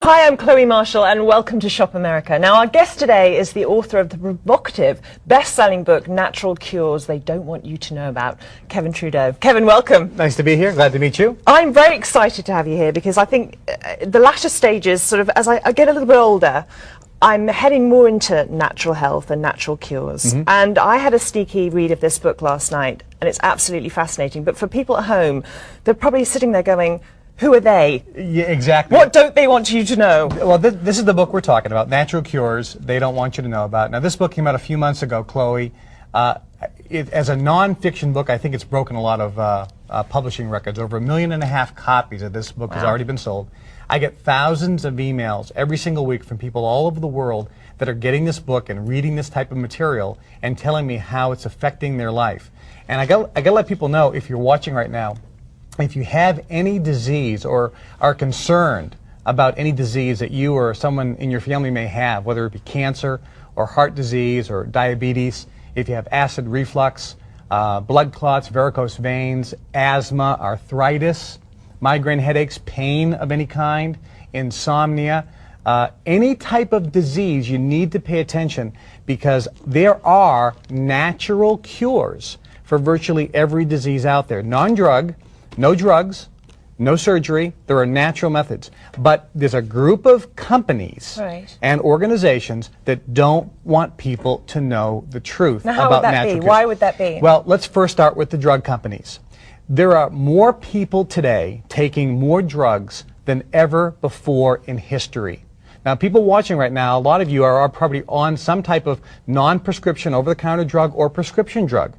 Hi, I'm Chloe Marshall and welcome to Shop America. Now our guest today is the author of the provocative, best-selling book, Natural Cures They Don't Want You to Know About, Kevin Trudeau. Kevin, welcome. Nice to be here. Glad to meet you. I'm very excited to have you here because I think the latter stages, sort of as I get a little bit older, I'm heading more into natural health and natural cures. And I had a sneaky read of this book last night and it's absolutely fascinating. But for people at home, they're probably sitting there going, who are they? Yeah, exactly. What don't they want you to know? Well, this is the book we're talking about, Natural Cures They Don't Want You to Know About. Now, this book came out a few months ago, Chloe. As a non-fiction book, I think it's broken a lot of publishing records. Over 1.5 million copies of this book has already been sold. I get thousands of emails every single week from people all over the world that are getting this book and reading this type of material and telling me how it's affecting their life. And I got to let people know, if you're watching right now, if you have any disease or are concerned about any disease that you or someone in your family may have, whether it be cancer or heart disease or diabetes, if you have acid reflux, blood clots, varicose veins, asthma, arthritis, migraine headaches, pain of any kind, insomnia, any type of disease, you need to pay attention because there are natural cures for virtually every disease out there. Non-drug, no drugs, no surgery, there are natural methods. But there's a group of companies and organizations that don't want people to know the truth about natural cures. Why would that be? Well, let's first start with the drug companies. There are more people today taking more drugs than ever before in history. Now, people watching right now, a lot of you are probably on some type of non-prescription, over-the-counter drug or prescription drug.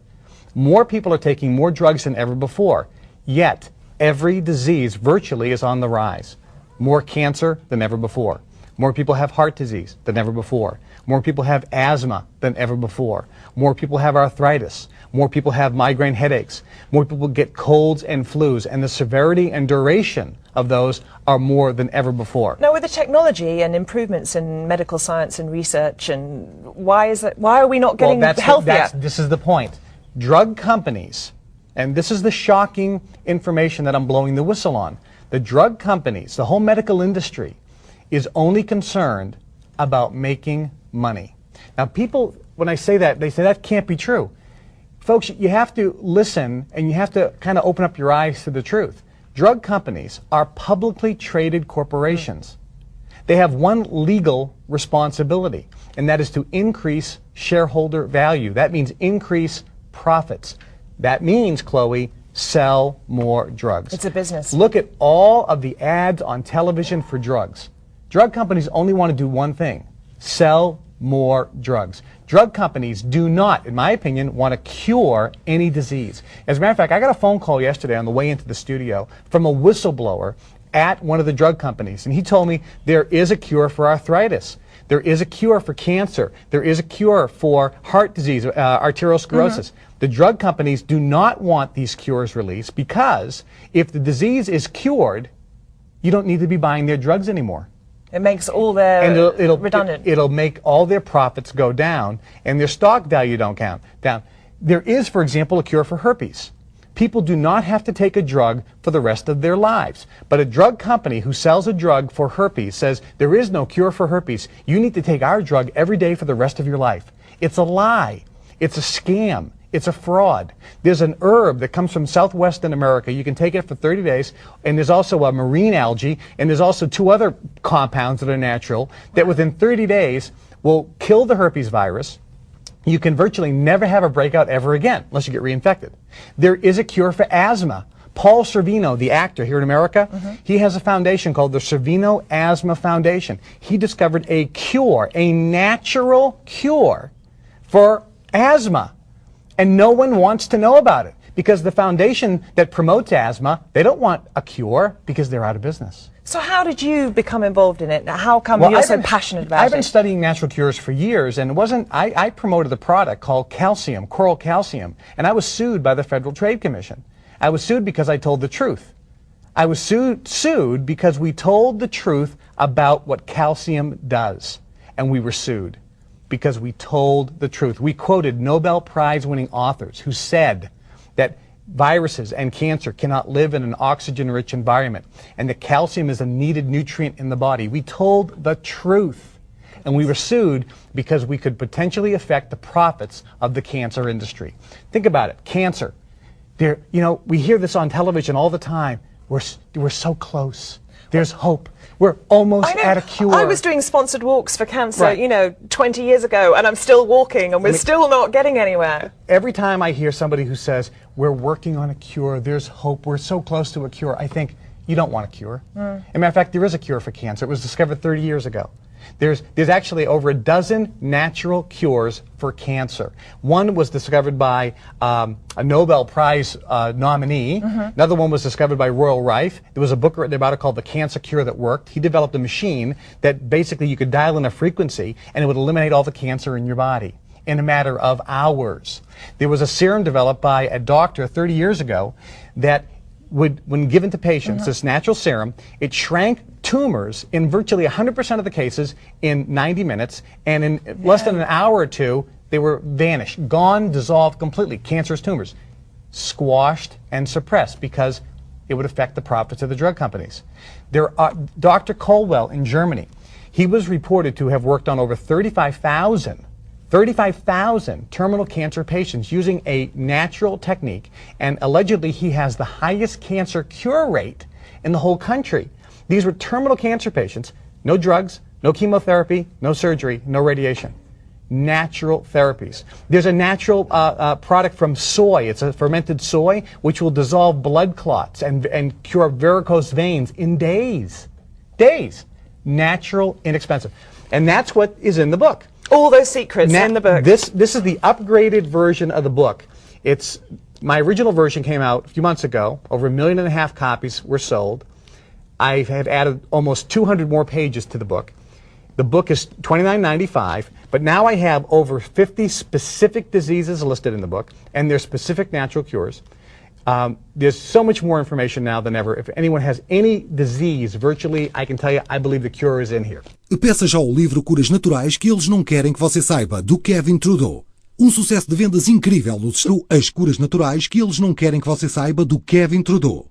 More people are taking more drugs than ever before. Yet, every disease virtually is on the rise. More cancer than ever before. More people have heart disease than ever before. More people have asthma than ever before. More people have arthritis. More people have migraine headaches. More people get colds and flus, and the severity and duration of those are more than ever before. Now, with the technology and improvements in medical science and research, and why are we not getting healthier? This is the point. Drug companies, and this is the shocking information that I'm blowing the whistle on. The drug companies, the whole medical industry, is only concerned about making money. Now, people, when I say that, they say that can't be true. Folks, you have to listen and you have to kind of open up your eyes to the truth. Drug companies are publicly traded corporations. They have one legal responsibility, and that is to increase shareholder value. That means increase profits. That means, Chloe, sell more drugs. It's a business. Look at all of the ads on television for drugs. Drug companies only want to do one thing: sell more drugs. Drug companies do not, in my opinion, want to cure any disease. As a matter of fact, I got a phone call yesterday on the way into the studio from a whistleblower at one of the drug companies, and he told me there is a cure for arthritis. There is a cure for cancer. There is a cure for heart disease, arteriosclerosis. The drug companies do not want these cures released because if the disease is cured, you don't need to be buying their drugs anymore. It makes all their redundant. It'll make all their profits go down and their stock value don't count down. There is, for example, a cure for herpes. People do not have to take a drug for the rest of their lives. But a drug company who sells a drug for herpes says there is no cure for herpes. You need to take our drug every day for the rest of your life. It's a lie. It's a scam. It's a fraud. There's an herb that comes from southwestern America. You can take it for 30 days, and there's also a marine algae, and there's also 2 other compounds that are natural that within 30 days will kill the herpes virus. You can virtually never have a breakout ever again unless you get reinfected. There is a cure for asthma. Paul Sorvino, the actor here in America, he has a foundation called the Sorvino Asthma Foundation. He discovered a cure, a natural cure for asthma. And no one wants to know about it because the foundation that promotes asthma, they don't want a cure because they're out of business. So how did you become involved in it? How come you're so passionate about it? I've been studying natural cures for years, and I promoted a product called calcium, coral calcium, and I was sued by the Federal Trade Commission. I was sued because I told the truth. I was sued because we told the truth about what calcium does, and we were sued because we told the truth. We quoted Nobel Prize winning authors who said that viruses and cancer cannot live in an oxygen-rich environment, and that calcium is a needed nutrient in the body. We told the truth, and we were sued because we could potentially affect the profits of the cancer industry. Think about it, cancer. There, you know, we hear this on television all the time. We're so close. There's hope. We're almost at a cure. I was doing sponsored walks for cancer, Right. you know, 20 years ago, and I'm still walking, and we're still not getting anywhere. Every time I hear somebody who says, we're working on a cure, there's hope, we're so close to a cure, I think, you don't want a cure. As a matter of fact, there is a cure for cancer. It was discovered 30 years ago. There's actually over a dozen natural cures for cancer. One was discovered by a Nobel Prize nominee. Another one was discovered by Royal Rife. There was a book written about it called The Cancer Cure That Worked. He developed a machine that basically you could dial in a frequency and it would eliminate all the cancer in your body in a matter of hours. There was a serum developed by a doctor 30 years ago that would, when given to patients, this natural serum, it shrank tumors in virtually 100% of the cases in 90 minutes, and in less than an hour or two, they were vanished, gone, dissolved completely. Cancerous tumors, squashed and suppressed because it would affect the profits of the drug companies. Dr. Colwell in Germany, he was reported to have worked on over 35,000 terminal cancer patients using a natural technique, and allegedly he has the highest cancer cure rate in the whole country. These were terminal cancer patients, no drugs, no chemotherapy, no surgery, no radiation. Natural therapies. There's a natural product from soy. It's a fermented soy which will dissolve blood clots and cure varicose veins in days. Days. Natural, inexpensive. And that's what is in the book. All those secrets in the book. This is the upgraded version of the book. My original version came out a few months ago. Over 1.5 million copies were sold. I have added almost 200 more pages to the book. The book is $29.95, but now I have over 50 specific diseases listed in the book, and their specific natural cures. There's so much more information now than ever. If anyone has any disease, virtually, I can tell you, I believe the cure is in here. Peça já o livro Curas Naturais que eles não querem que você saiba, do Kevin Trudeau. Um sucesso de vendas incrível ilustrou As Curas Naturais que eles não querem que você saiba, do Kevin Trudeau.